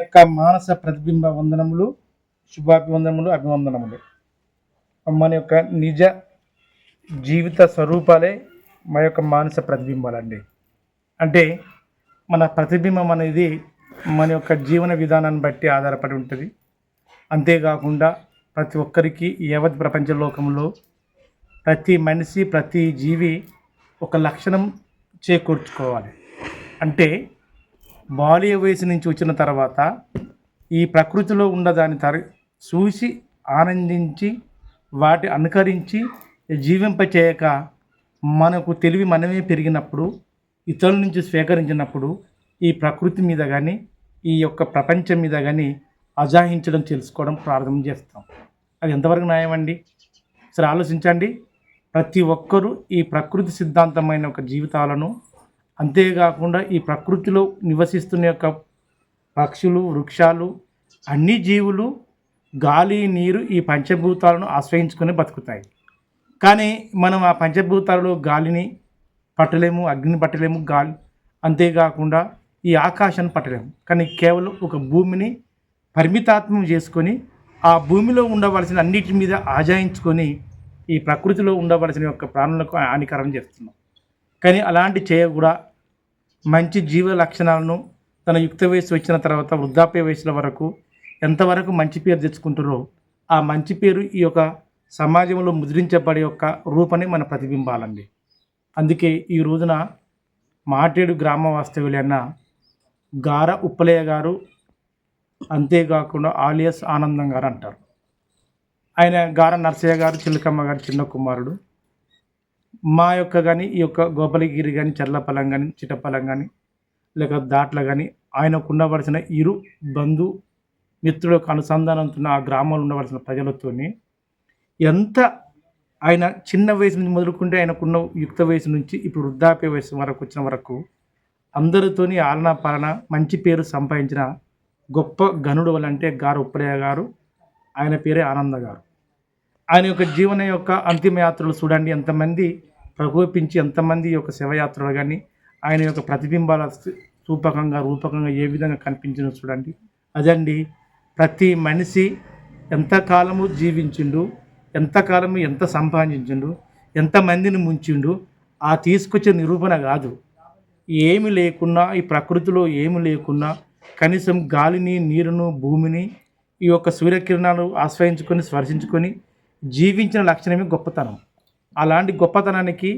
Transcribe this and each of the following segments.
యొక్క మానస ప్రతిబింబ వందనములు, శుభాభివందనములు, అభివందనములు. మన యొక్క నిజ జీవిత స్వరూపాలే మా యొక్క మానస ప్రతిబింబాలండి. అంటే మన ప్రతిబింబం అనేది మన యొక్క జీవన విధానాన్ని బట్టి ఆధారపడి ఉంటుంది. అంతేకాకుండా ప్రతి ఒక్కరికి యావత్ ప్రపంచ లోకంలో ప్రతి మనిషి, ప్రతి జీవి ఒక లక్షణం చేకూర్చుకోవాలి. అంటే బాల్య వయసు నుంచి వచ్చిన తర్వాత ఈ ప్రకృతిలో ఉన్నదాన్ని చూసి ఆనందించి వాటి అనుకరించి జీవింప చేయక మనకు తెలివి మనమే పెరిగినప్పుడు, ఇతరుల నుంచి స్వీకరించినప్పుడు ఈ ప్రకృతి మీద కానీ ఈ యొక్క ప్రపంచం మీద కానీ అజాహించడం తెలుసుకోవడం ప్రారంభం చేస్తాం. అది ఎంతవరకు న్యాయమండి? సరే ఆలోచించండి. ప్రతి ఒక్కరూ ఈ ప్రకృతి సిద్ధాంతమైన ఒక జీవితాలను, అంతేకాకుండా ఈ ప్రకృతిలో నివసిస్తున్న యొక్క పక్షులు, వృక్షాలు, అన్ని జీవులు గాలి, నీరు ఈ పంచభూతాలను ఆశ్రయించుకొని బతుకుతాయి. కానీ మనం ఆ పంచభూతాలలో గాలిని పట్టలేము, అగ్నిని పట్టలేము, గాలి అంతేకాకుండా ఈ ఆకాశాన్ని పట్టలేము. కానీ కేవలం ఒక భూమిని పరిమితాత్మం చేసుకొని ఆ భూమిలో ఉండవలసిన అన్నిటి మీద ఆజాయించుకొని ఈ ప్రకృతిలో ఉండవలసిన యొక్క ప్రాణులకు హానికరం చేస్తున్నాం. కానీ అలాంటి చేయకూడా మంచి జీవ లక్షణాలను తన యుక్త వయసు వచ్చిన తర్వాత వృద్ధాప్య వయసుల వరకు ఎంతవరకు మంచి పేరు తెచ్చుకుంటారో ఆ మంచి పేరు ఈ యొక్క సమాజంలో ముద్రించబడే యొక్క రూపనే మన ప్రతిబింబాలండి. అందుకే ఈ రోజున మాటేడు గ్రామ వాస్తవ్యులైన గార ఉప్పలయ్య గారు, అంతేకాకుండా ఆలియస్ ఆనందం గారు అంటారు. ఆయన గార నర్సయ్య గారు, చిలకమ్మ గారు చిన్న కుమారుడు. మా యొక్క కానీ ఈ యొక్క గోపాలగిరి కానీ, చర్లపల్లం కానీ, చిట్టపల్లం కానీ, లేక దాట్ల కానీ ఆయనకు ఉండవలసిన ఇరు బంధు మిత్రులకు అనుసంధానంతో ఆ గ్రామంలో ఉండవలసిన ప్రజలతో ఎంత ఆయన చిన్న వయసు నుంచి మొదలుకుంటే ఆయనకున్న యుక్త వయసు నుంచి ఇప్పుడు వృద్ధాప్య వయసు వరకు వచ్చిన వరకు అందరితోని ఆలనా పాలన మంచి పేరు సంపాదించిన గొప్ప గనుడు వాళ్ళంటే గారు ఉప్పలయ్య గారు. ఆయన పేరే ఆనంద గారు. ఆయన యొక్క జీవన యొక్క అంతిమ యాత్రలు చూడండి, ఎంతమంది ప్రకోపించి, ఎంతమంది యొక్క శివయాత్రలు కానీ ఆయన యొక్క ప్రతిబింబాల రూపకంగా ఏ విధంగా కనిపించిందో చూడండి. అదండి ప్రతి మనిషి ఎంతకాలము జీవించిండు, ఎంతకాలము ఎంత సంపాదించిండు, ఎంతమందిని ముంచిండు, ఆ తీసుకొచ్చే నిరూపణ కాదు. ఏమి లేకున్నా, ఈ ప్రకృతిలో ఏమి లేకున్నా కనీసం గాలిని, నీరును, భూమిని ఈ యొక్క సూర్యకిరణాలు ఆశ్రయించుకొని స్పర్శించుకొని జీవించిన లక్షణమే గొప్పతనం. అలాంటి గొప్పతనానికి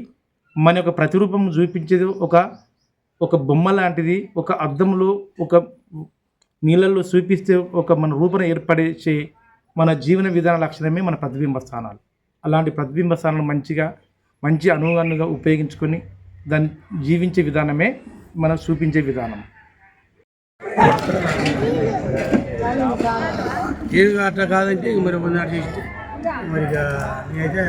మన యొక్క ప్రతిరూపం చూపించేది ఒక బొమ్మ లాంటిది. ఒక అద్దంలో ఒక నీళ్ళల్లో చూపిస్తే ఒక మన రూపణ ఏర్పడేసే మన జీవన విధాన లక్షణమే మన ప్రతిబింబ స్థానాలు. అలాంటి ప్రతిబింబ స్థానాలు మంచి అనుగుణంగా ఉపయోగించుకొని దాన్ని జీవించే విధానమే మనం చూపించే విధానం. ఏది అట్లా కాదంటే ఇక మరి మన ఇష్టం మరి నేనైతే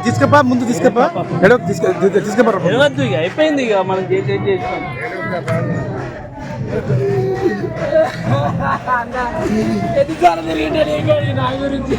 తీసుకోబా ముందు తీసుకోపా అయిపోయింది ఇక మనం చేసి నా గురించి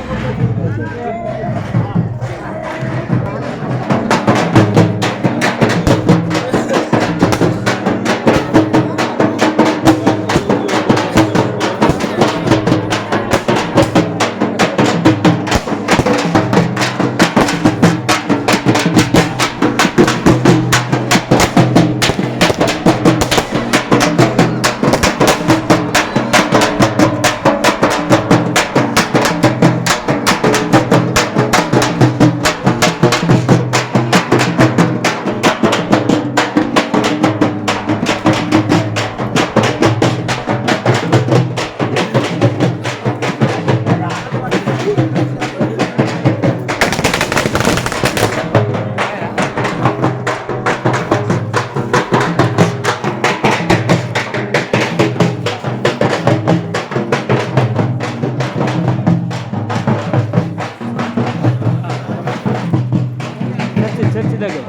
దగ్గర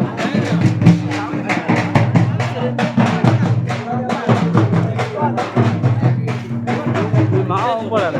మావ పడాలి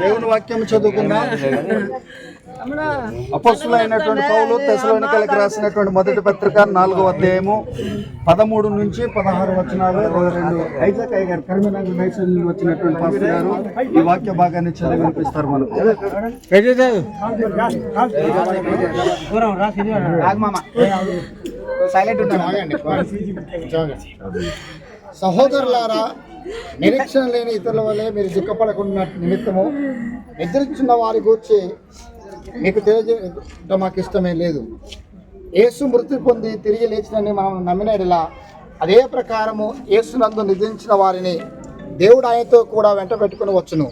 దేవుని వాక్యం చదువుకుందాం. అపొస్తలులైనటువంటి పౌలు తెస్సలోనికైలకు రాసినటువంటి మొదటి పత్రిక 4వ అధ్యాయము 13 నుంచి 16 వచనాలు. 22 ఐజాక్ అయ్య గారు కరీంనగర్ నైసల్ నుండి వచ్చినటువంటి పాస్టర్ గారు ఈ వాక్య భాగాన్ని చదివి వినిపిస్తారు మనకు. సహోదరులారా, నిరీక్షణ లేని ఇతరుల వల్లే మీరు దుఃఖపడకుండా నిమిత్తము నిద్రించున్న వారి గూర్చి మీకు తెలియజేయడం మాకు ఇష్టమే లేదు. యేసు మృతి పొంది తిరిగి లేచినని మనం నమ్మినలా అదే ప్రకారము యేసునందు నిద్రించిన వారిని దేవుడు ఆయనతో కూడా వెంట పెట్టుకుని వచ్చును.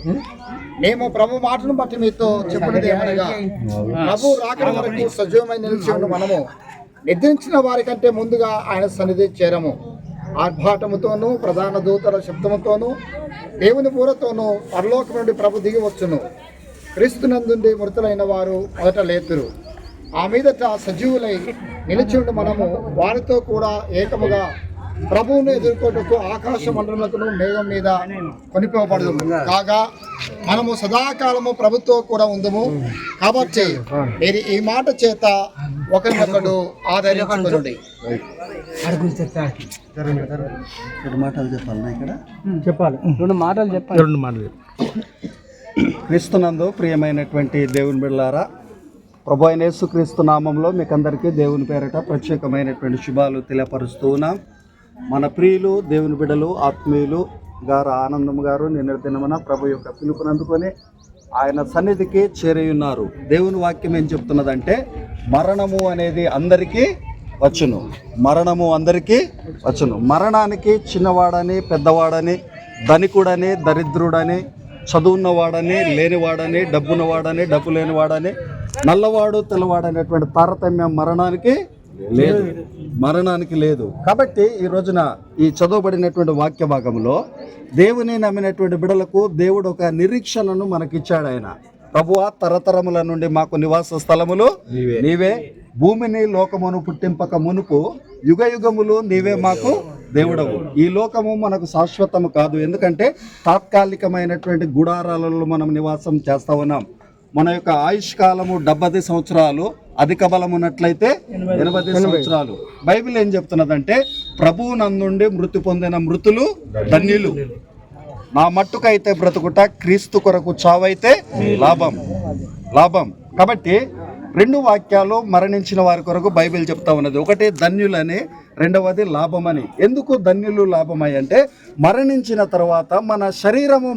మేము ప్రభు మాటను బట్టి మీతో చెప్పినది ఏమనగా, ప్రభు రాకడ వరకు సజీవమై నిలిచి ఉన్న మనము నిద్రించిన వారి కంటే ముందుగా ఆయన సన్నిధి చేరము. ఆర్భాటముతోనూ ప్రధాన దూతల శబ్దముతోనూ దేవుని బూరతోనూ పరలోకం నుండి ప్రభు దిగి వచ్చును. క్రీస్తునందుండి మృతులైన వారు మొదట లేతురు. ఆ మీదట సజీవులై నిలిచి ఉండి మనము వారితో కూడా ఏకముగా ప్రభువును ఎదుర్కొంటూ ఆకాశ మండలములను మేఘం మీద కొనిపోబడదు. కాగా మనము సదాకాలము ప్రభుతో కూడా ఉందము. కాబట్టి మీరు ఈ మాట చేత ఒకరినొకడు ఆదరించుకొనుడి. రెండు మాటలు చెప్పాలి. క్రీస్తునందు ప్రియమైనటువంటి దేవుని బిడ్డలారా, ప్రభు అయిన యేసుక్రీస్తు నామంలో మీకందరికీ దేవుని పేరిట ప్రత్యేకమైనటువంటి శుభాలు తెలియపరుస్తూ ఉన్నాం. మన ప్రియులు దేవుని బిడ్డలు ఆత్మీయులు గారు ఆనందం గారు నిన్న దినమున ప్రభు యొక్క పిలుపునందుకొని ఆయన సన్నిధికి చేరియున్నారు. దేవుని వాక్యం ఏం చెప్తున్నదంటే, మరణము అనేది అందరికీ వచ్చును. మరణము అందరికీ వచ్చును. మరణానికి చిన్నవాడని పెద్దవాడని ధనికుడని దరిద్రుడని చదువున్నవాడని లేనివాడని డబ్బున్నవాడని డబ్బు లేనివాడని నల్లవాడు తెల్లవాడు అనేటువంటి తారతమ్యం మరణానికి లేదు. మరణానికి లేదు. కాబట్టి ఈ రోజున ఈ చదవబడినటువంటి వాక్య భాగంలో దేవుని నమ్మినటువంటి బిడలకు దేవుడు ఒక నిరీక్షణను మనకిచ్చాడు. ఆయన ప్రభువా, తరతరముల నుండి మాకు నివాస స్థలములు నీవే, భూమిని లోకమును పుట్టింపక మునుపు యుగ యుగములు నీవే మాకు దేవుడవు. ఈ లోకము మనకు శాశ్వతము కాదు. ఎందుకంటే తాత్కాలికమైనటువంటి గుడారాలలో మనం నివాసం చేస్తా ఉన్నాం. మన యొక్క ఆయుష్ కాలము 70 సంవత్సరాలు, అధిక బలం ఉన్నట్లయితే 80 సంవత్సరాలు. బైబిల్ ఏం చెప్తున్నదంటే, ప్రభువు నందుండి మృతి పొందిన మృతులు ధన్యులు. నా మట్టుకైతే బ్రతుకుట, క్రీస్తు కొరకు చావైతే లాభం. కాబట్టి 2 వాక్యాలు మరణించిన వారి కొరకు బైబిల్ చెప్తా ఉన్నది. ఒకటి ధన్యులని, రెండవది లాభమని. ఎందుకు ధన్యులు లాభమై అంటే, మరణించిన తర్వాత మన శరీరము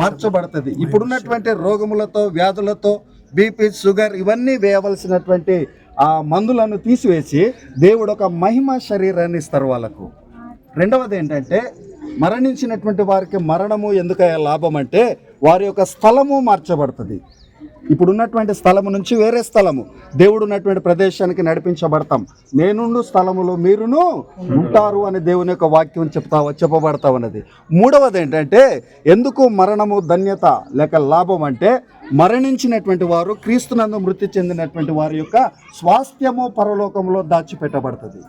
మార్చబడుతుంది. ఇప్పుడున్నటువంటి రోగములతో, వ్యాధులతో, బీపీ, షుగర్ ఇవన్నీ వేయవలసినటువంటి ఆ మందులను తీసివేసి దేవుడు ఒక మహిమ శరీరాన్ని ఇస్తారు వాళ్ళకు. రెండవది ఏంటంటే, మరణించినటువంటి వారికి మరణము ఎందుకయ్యా లాభం అంటే వారి యొక్క స్థలము మార్చబడుతుంది. ఇప్పుడున్నటువంటి స్థలము నుంచి వేరే స్థలము, దేవుడు ఉన్నటువంటి ప్రదేశానికి నడిపించబడతాం. నేనుండు స్థలములో మీరును ఉంటారు అని దేవుని యొక్క వాక్యం చెప్పబడతా ఉన్నది. మూడవది ఏంటంటే ఎందుకు మరణము ధన్యత లేక లాభం అంటే మరణించినటువంటి వారు క్రీస్తునందు మృతి చెందినటువంటి వారి యొక్క స్వాస్థ్యము పరలోకంలో దాచిపెట్టబడుతుంది.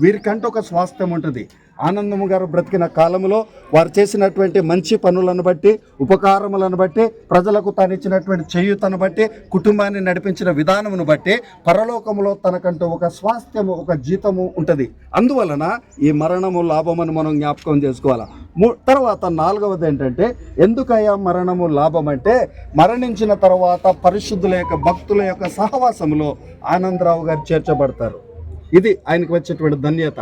వీరికంటూ ఒక స్వాస్థ్యం ఉంటుంది. ఆనందము గారు బ్రతికిన కాలంలో వారు చేసినటువంటి మంచి పనులను బట్టి, ఉపకారములను బట్టి, ప్రజలకు తాను ఇచ్చినటువంటి చేయూతను బట్టి, కుటుంబాన్ని నడిపించిన విధానమును బట్టి పరలోకములో తనకంటూ ఒక స్వాస్థ్యము, ఒక జీతము ఉంటుంది. అందువలన ఈ మరణము లాభమని మనం జ్ఞాపకం చేసుకోవాలి. తర్వాత నాలుగవది ఏంటంటే ఎందుకయ్యా మరణము లాభం అంటే మరణించిన తర్వాత పరిశుద్ధుల యొక్క భక్తుల యొక్క సహవాసములో ఆనందరావు గారు చేర్చబడతారు. ఇది ఆయనకు వచ్చేటువంటి ధన్యత.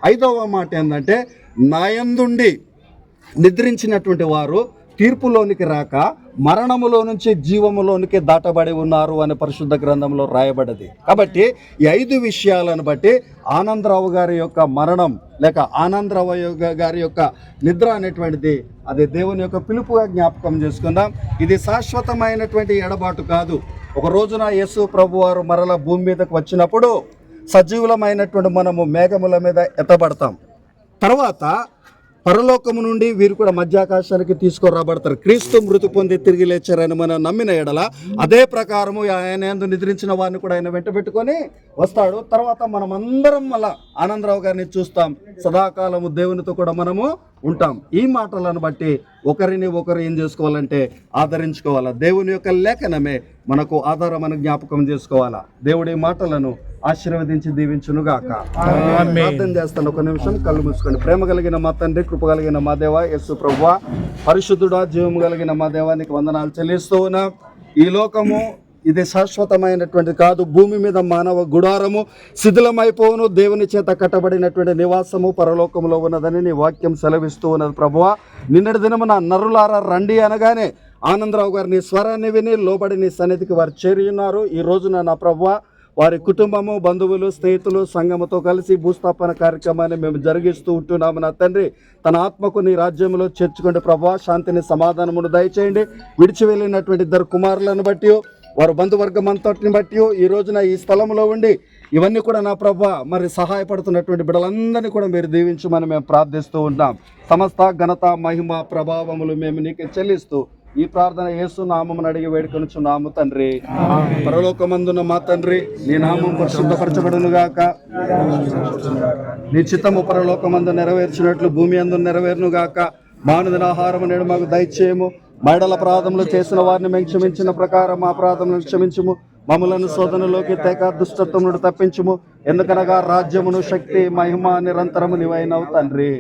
ఐదవ మాట ఏంటంటే నాయందుండి నిద్రించినటువంటి వారు తీర్పులోనికి రాక మరణములో నుంచి జీవములోనికి దాటబడి ఉన్నారు అనే పరిశుద్ధ గ్రంథంలో రాయబడ్డది. కాబట్టి ఈ 5 విషయాలను బట్టి ఆనందరావు గారి యొక్క మరణం లేక ఆనందరావు గారి యొక్క నిద్ర అనేటువంటిది అది దేవుని యొక్క పిలుపుగా జ్ఞాపకం చేసుకుందాం. ఇది శాశ్వతమైనటువంటి ఎడబాటు కాదు. ఒక రోజున యేసు ప్రభు వారు మరల భూమి మీదకు వచ్చినప్పుడు సజీవులమైనటువంటి మనము మేఘముల మీద ఎత్తబడతాం. తర్వాత పరలోకము నుండి వీరు కూడా మధ్యాకాశానికి తీసుకురాబడతారు. క్రీస్తు మృతి పొంది తిరిగి లేచారని మనం నమ్మిన ఎడల అదే ప్రకారము ఆయన యందు నిద్రించిన వారిని కూడా ఆయన వెంట పెట్టుకొని వస్తాడు. తర్వాత మనం అందరం మళ్ళా ఆనందరావు గారిని చూస్తాం. సదాకాలము దేవునితో కూడా మనము ఉంటాం. ఈ మాటలను బట్టి ఒకరిని ఒకరు ఏం చేసుకోవాలంటే ఆదరించుకోవాలా. దేవుని యొక్క లేఖనమే మనకు ఆధారమని జ్ఞాపకం చేసుకోవాలా. దేవుడి మాటలను ఆశీర్వదించి దీవించునుగాక. ప్రార్థన చేస్తాను. ఒక నిమిషం కళ్ళు మూసుకోండి. ప్రేమ కలిగిన మా తండ్రి, కృప కలిగిన మా దేవ యేసు ప్రభువా, పరిశుద్ధుడా, జీవము కలిగిన మా దేవానికి వందనాలు చెల్లిస్తూ ఉన్నా. ఈ లోకము ఇది శాశ్వతమైనటువంటి కాదు. భూమి మీద మానవ గుడారము శిథిలమైపోవును, దేవుని చేత కట్టబడినటువంటి నివాసము పరలోకంలో ఉన్నదని నీ వాక్యం సెలవిస్తూ ఉన్నది. ప్రభువా, నిన్నటి దినమున నరులారా రండి అనగానే ఆనందరావు గారు నీ స్వరాన్ని విని లోబడి నీ సన్నిధికి వారు చేరి ఉన్నారు. ఈ రోజున నా ప్రభువా వారి కుటుంబము, బంధువులు, స్నేహితులు, సంఘముతో కలిసి భూస్థాపన కార్యక్రమాన్ని మేము జరిగిస్తూ ఉంటున్నాము. నా తండ్రి, తన ఆత్మకు నీ రాజ్యంలో చేర్చుకోండి ప్రభువా. శాంతిని, సమాధానమును దయచేయండి. విడిచి వెళ్ళినటువంటి 2 కుమారులను బట్టి, వారు బంధువర్గం అంతటిని బట్టి ఈ రోజున ఈ స్థలంలో ఉండి ఇవన్నీ కూడా నా ప్రభువా మరి సహాయపడుతున్నటువంటి బిడ్డలందరినీ కూడా మీరు దీవించమని మేము ప్రార్థిస్తూ ఉన్నాం. సమస్త ఘనత, మహిమ, ప్రభావములు మేము నీకే చెల్లిస్తూ ఈ ప్రార్థన యేసు నామమును అడిగి వేడుకొనుచున్నాము తండ్రి. పరలోకమందున మా తండ్రి, నీ నామం పరిశుద్ధపరచబడును గాక. నీ చిత్తము పరలోకమందు నెరవేర్చినట్లు భూమి అందు నెరవేరును గాక. మానుదిన ఆహారము నేడు మాకు దయచేయము. మైడల అపరాధములు చేసిన వారిని మేము క్షమించిన ప్రకారం మా అపరాధములను క్షమించుము. మమ్ములను శోధనలోకి తేక దుష్టత్వం నుండి తప్పించుము. ఎందుకనగా రాజ్యమును, శక్తి, మహిమ నిరంతరము నీవైనవు తండ్రి.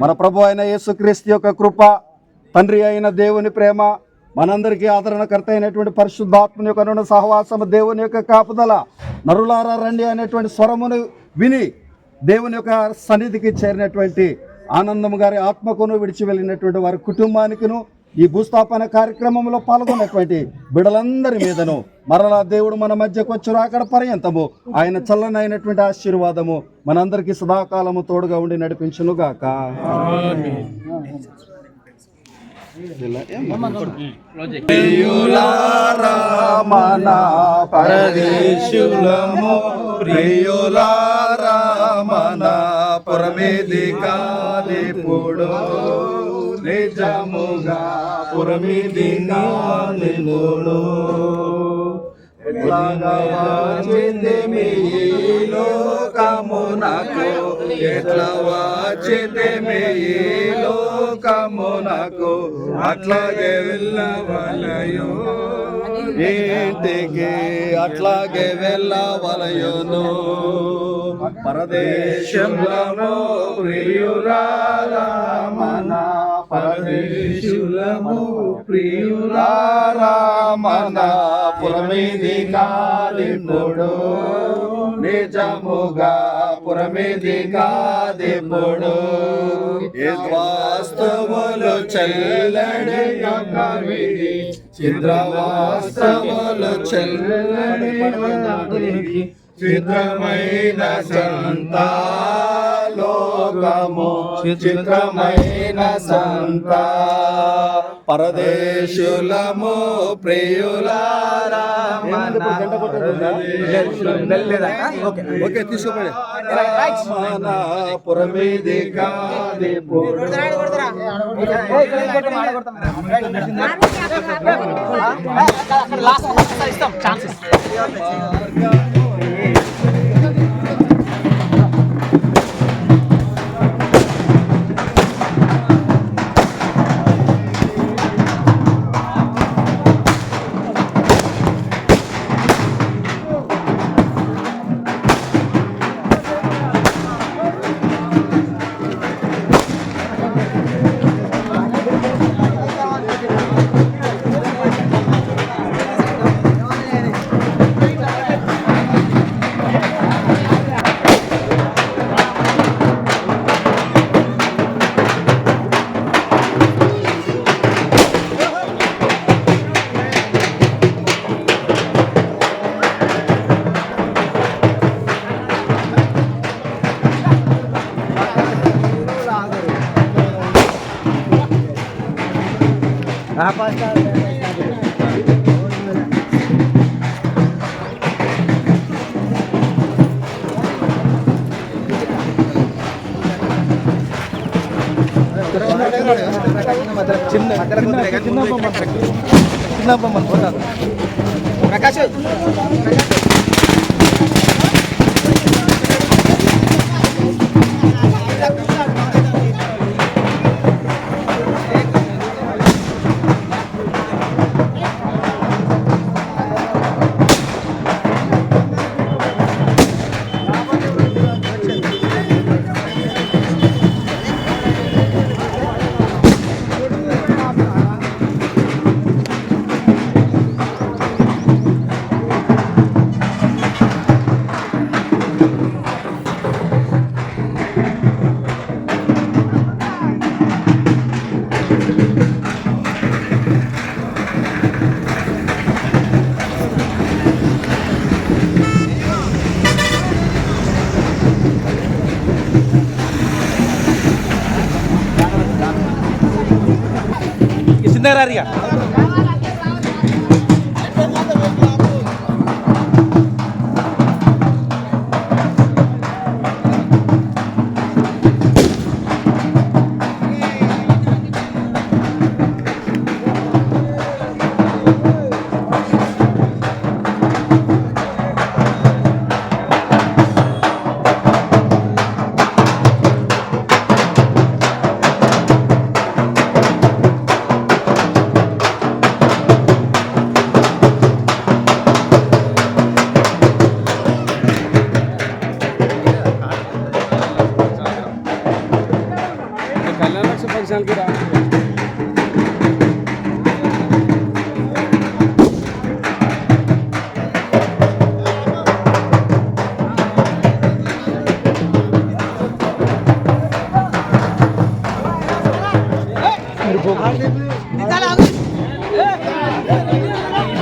మన ప్రభు అయిన యేసుక్రీస్తు యొక్క కృప, తండ్రి అయిన దేవుని ప్రేమ, మనందరికీ ఆదరణకర్త అయినటువంటి పరిశుద్ధాత్మని యొక్క రుణ సహవాసము, దేవుని యొక్క కాపుదల, నరులారా రండి అనేటువంటి స్వరమును విని దేవుని యొక్క సన్నిధికి చేరినటువంటి ఆనందము గారి ఆత్మకును, విడిచి వెళ్ళినటువంటి వారి కుటుంబానికిను, ఈ భూస్థాపన కార్యక్రమంలో పాల్గొన్నటువంటి బిడలందరి మీదను మరలా దేవుడు మన మధ్యకు వచ్చి రాకడ పర్యంతము ఆయన చల్లనైనటువంటి ఆశీర్వాదము మనందరికీ సదాకాలము తోడుగా ఉండి నడిపించునుగాక. పరదేశులము ప్రియులారా మన పురమేది కాలిపుడు నిజముగా పురమేది కాలిపుడు ఎట్లాగా వాచితిమి ఈ లోకమునకు, ఎట్లా వాచితిమి ఈ లోకమునకు, అట్లాగే వెళ్ళవలయో ఇంటికి, అట్లాగే వెళ్ళవలయును. పరదేశులము ప్రియులారా మన, పరదేశులము ప్రియులారా మన పురమేది కాలిపుడు నిజముగా పురమేది కాదిపుడు. వాస్తవులు చల్లడి చిద్రవాస్తవులు చల్లడి చిద్రమైన సంతాలో లోకము చిత్రమైన సంత పరదేశులము ప్రియులారా ఓకే తీసుకోండి మన పురమీది కాది ప్రకాష్ సిందరారిగా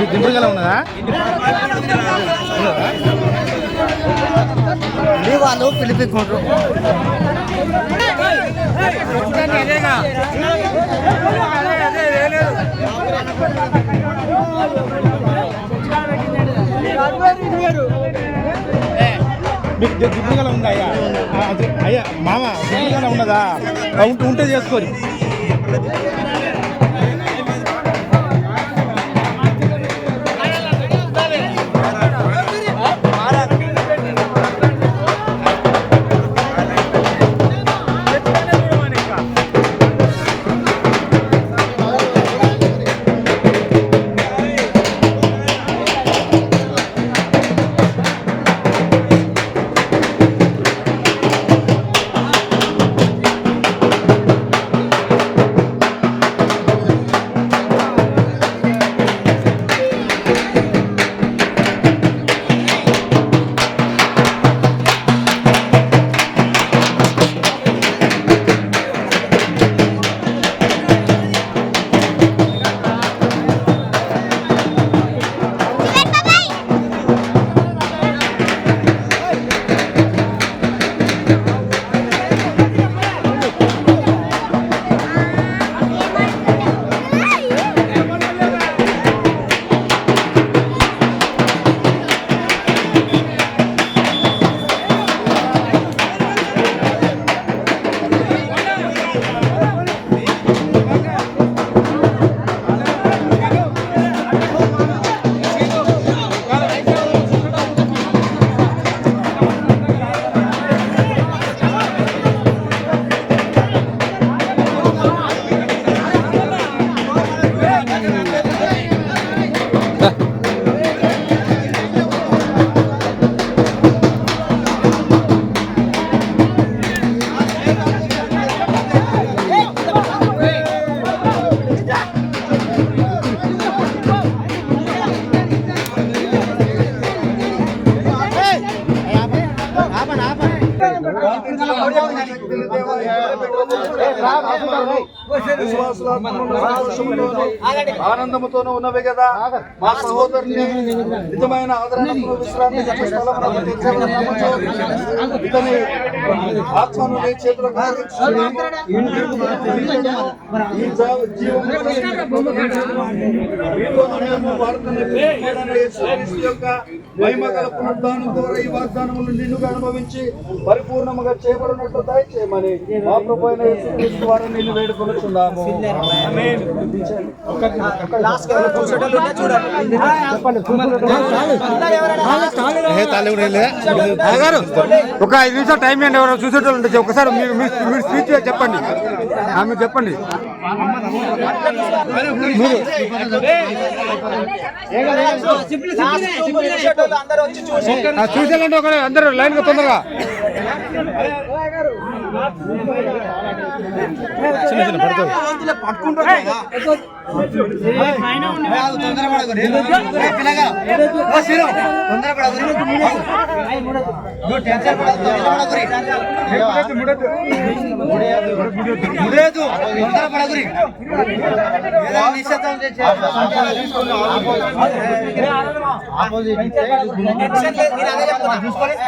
దింపుడుగా ఉన్నదా వాళ్ళు పిలిపించుకుంటారు మీకు దింపుడుగా ఉందా అయ్యా అయ్యా మామ దింపుడుగా ఉన్నదా ఉంటే చేసుకోరు ఆనందముతోనూ ఉన్నవి కదా. మా సహోదరుని నిజమైన ఆదరణకు విశ్రాంతి స్థలమునకు తెచ్చామన్నాము. ఇతని ఆత్మను నీ చేతులకు మహిమగల పునరుద్ధానం ద్వారా ఈ వాగ్దానములు నిన్నుగా అనుభవించి పరిపూర్ణముగా చేయబడినట్లు దయచేయమని మా ప్రభు అయిన యేసుక్రీస్తు వారిని నిన్ను వేడుకొనుచున్నాము. ఒక 5 నిమిషాలు టైం ఏంటి? ఎవరో చూసేటోళ్ళు ఉంటే ఒకసారి మీరు స్పీచ్ చెప్పండి. ఆమె చెప్పండి. చూసేయాలంటే ఒక అందరూ లైన్ గా తొందరగా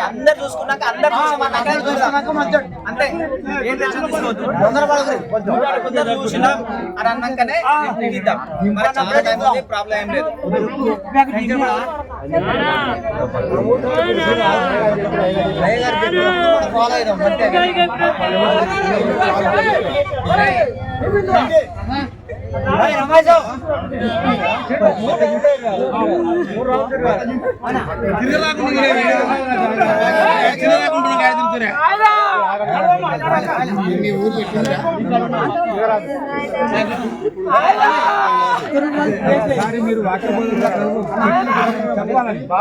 అందరు చూసుకున్నాక అంతే చూసినాం అని అన్నాకనే ఇద్దాం. మరి చాలా టైం ఉంది, ప్రాబ్లం ఏం లేదు. ఫాలో అయిదాం అంతే. మీరు చెప్పాలని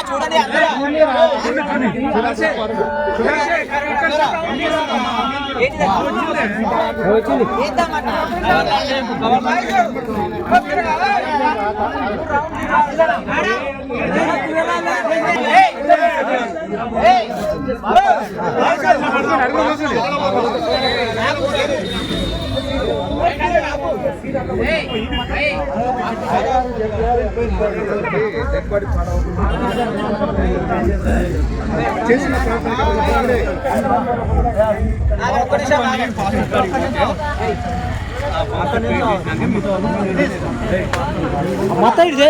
చూడండి చేసిన ಮಾತಾಡಿದೆ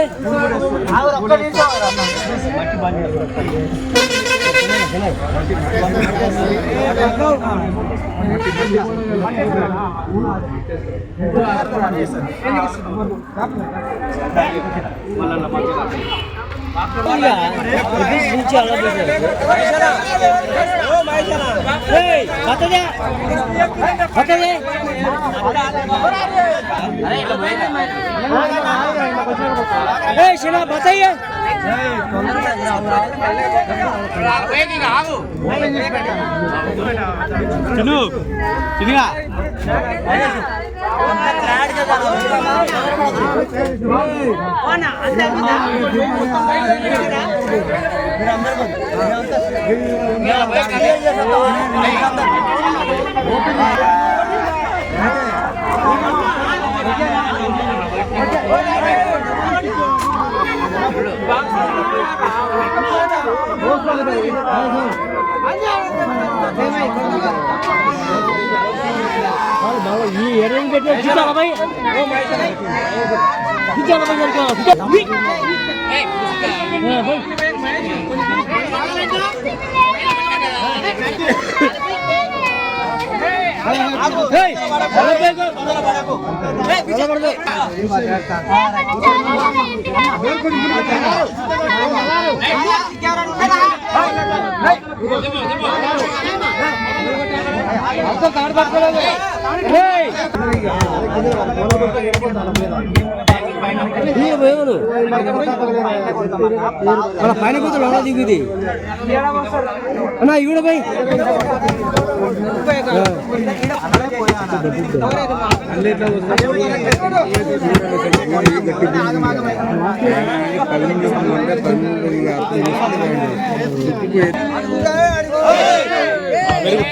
बताइए चलो चलिए ये एयरिंग पे खींचा भाई खींचा भाई పైన కూతురు లోన దిగుది అన్నా ఇవిడ పోయి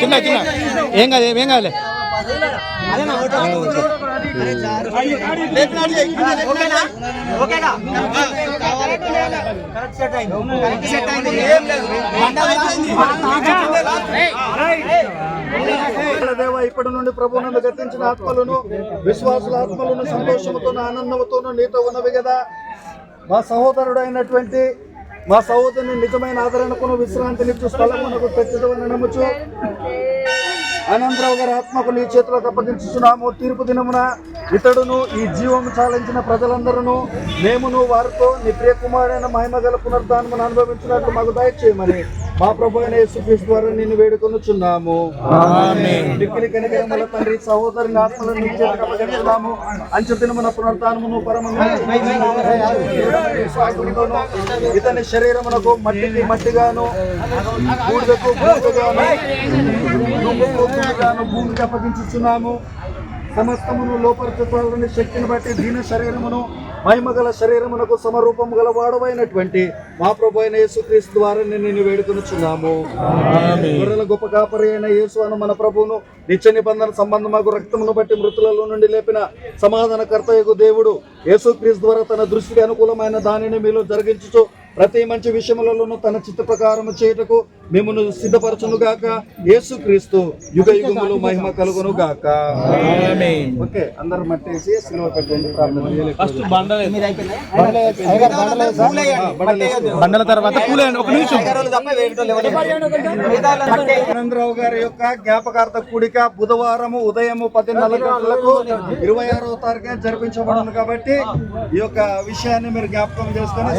చిన్న చిన్న ఏం కాదు ఏం కాదులే దేవ ఇప్పటి నుండి ప్రభు నన్ను గతించిన ఆత్మలను విశ్వాసుల ఆత్మలను సంతోషముతోను ఆనందముతోను నీతో ఉన్నవి కదా. మా సహోదరుడు అయినటువంటి మా సహోదరుని నిజమైన ఆదరణకును విశ్రాంతినిచ్చు స్థలమునకు తెచ్చుదవని నమ్ముచు ఆనందరావు గారి ఆత్మకు నీ చేతులకు అప్పగించుచున్నాము. తీర్పు దినమున ఇతడును ఈ జీవము చాలించిన ప్రజలందరూ మేమును వారితో నీ ప్రియ కుమారుడైన మహిమగల పునరుద్ధానమును అనుభవించినట్లు మాకు దయచేయమని మా ప్రభు అయిన యేసుక్రీస్తు ద్వారా నిన్ను వేడుకొనుచున్నాము. మిక్కిలి కనికరముల తండ్రి సహోదరుని ఆత్మలను నీ చేతులకు అప్పగించున్నాము. అంచు దినమున పునరుద్ధానమును ఇతని శరీరమునకు మట్టికి మట్టిగాను బూడిదకు బూడిదగాను భూమికి అప్పగించుచున్నాము. సమస్తమును లోపరచుకోవాలని శక్తిని బట్టి దీన శరీరమును మహిమగల శరీరమునకు సమరూపము గల వాడవైనటువంటి మా ప్రభు అయిన యేసుక్రీస్తు ద్వారా నిన్ను వేడుకొనుచున్నాము. గొర్రెల గొప్ప కాపరి అయిన యేసు అను మన ప్రభువును నిత్య నిబంధన సంబంధమగు రక్తమును బట్టి మృతులలో నుండి లేపిన సమాధానకర్తయగు దేవుడు యేసుక్రీస్తు ద్వారా తన దృష్టికి అనుకూలమైన దానిని మీలో జరిగించుచు ప్రతి మంచి విషయములలోనూ తన చిత్త ప్రకారము చేయుటకు మిమ్మును సిద్ధపరచును గాక. యేసుక్రీస్తు యుగ యుగములు మహిమ కలుగును గాక. ఓకే, అందరూ మట్టేసి సిలువ పెట్టండి. బండల తర్వాత పూలేయండి. ఒక నిమిషం. ఆనందరావు గారి యొక్క జ్ఞాపకార్థ కూడిక బుధవారం ఉదయం 10:40 గంటలకు 26వ తారీఖున జరిపించబడును కాబట్టి ఈ యొక్క విషయాన్ని మీరు జ్ఞాపకం చేసుకొని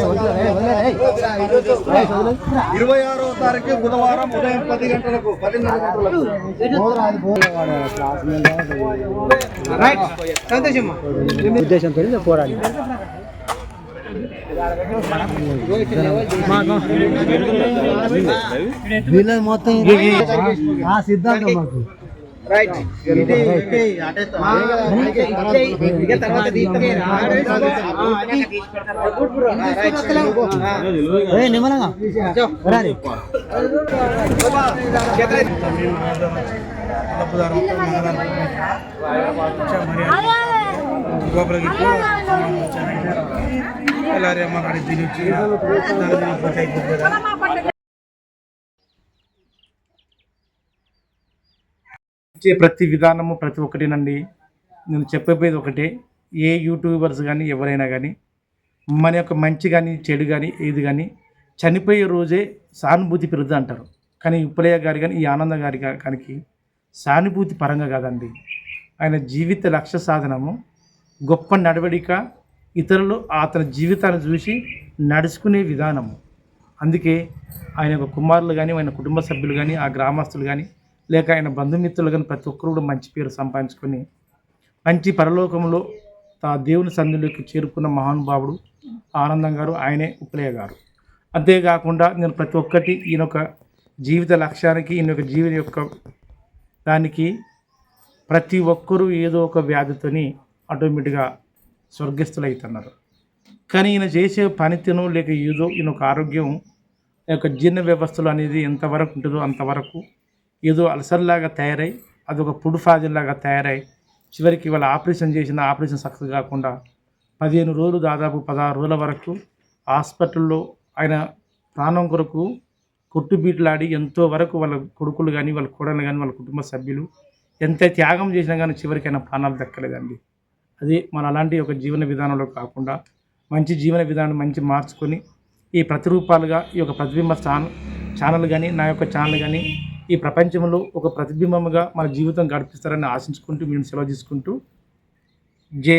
26వ తారీఖు బుధవారం ఉదయం 10 గంటలకు 10:30 గంటలకు ఉద్దేశంతో పోరాడి మొత్తం ఆ సిద్ధాంతం మాకు నిమ్మలంగా ప్రతి విధానము ప్రతి ఒక్కటేనండి. నేను చెప్పబోయేది ఒకటే, ఏ యూట్యూబర్స్ కానీ ఎవరైనా కానీ మన యొక్క మంచి కానీ చెడు కానీ ఏది కానీ చనిపోయే రోజే సానుభూతి పెరుగుతుంది అంటారు. కానీ ఉప్పలయ్య గారి కానీ ఈ ఆనంద గారి కానీ సానుభూతి పరంగా కాదండి. ఆయన జీవిత లక్ష్య సాధనము గొప్ప నడవడిక, ఇతరులు అతని జీవితాన్ని చూసి నడుచుకునే విధానము. అందుకే ఆయన యొక్క కుమారులు కానీ ఆయన కుటుంబ సభ్యులు కానీ ఆ గ్రామస్తులు కానీ లేక ఆయన బంధుమిత్రులు కానీ ప్రతి ఒక్కరు కూడా మంచి పేరు సంపాదించుకొని మంచి పరలోకంలో దేవుని సన్నిధిలోకి చేరుకున్న మహానుభావుడు ఆనందం గారు, ఆయనే ఉప్పలయ్య గారు. అంతేకాకుండా నేను ప్రతి ఒక్కటి ఈయన యొక్క జీవిత లక్ష్యానికి ఈయన యొక్క జీవిత యొక్క దానికి ప్రతి ఒక్కరూ ఏదో ఒక వ్యాధితోని ఆటోమేటిక్గా స్వర్గస్థులు అవుతున్నారు. కానీ ఈయన చేసే పనితీను లేక ఏదో ఈయన ఒక ఆరోగ్యం యొక్క జీర్ణ వ్యవస్థలు అనేది ఎంతవరకు ఉంటుందో అంతవరకు ఏదో అల్సర్లాగా తయారై అదొక పుడు ఫాజన్లాగా తయారై చివరికి వాళ్ళ ఆపరేషన్ చేసిన ఆపరేషన్ సక్సెస్ కాకుండా 15 రోజులు దాదాపు 16 రోజుల వరకు హాస్పిటల్లో ఆయన ప్రాణం కొరకు కొట్టుబీట్లాడి ఎంతో వరకు వాళ్ళ కొడుకులు కానీ వాళ్ళ కోడలు కానీ వాళ్ళ కుటుంబ సభ్యులు ఎంత త్యాగం చేసినా కానీ చివరికి ఆయన ప్రాణాలు దక్కలేదండి. అదే మన అలాంటి ఒక జీవన విధానంలో కాకుండా మంచి జీవన విధానం మంచి మార్చుకొని ఈ ప్రతిరూపాలుగా ఈ యొక్క ప్రతిబింబ ఛానల్ కానీ నా యొక్క ఛానల్ కానీ ఈ ప్రపంచంలో ఒక ప్రతిబింబముగా మన జీవితం గడిపిస్తారని ఆశించుకుంటూ మేము సెలవు తీసుకుంటూ జై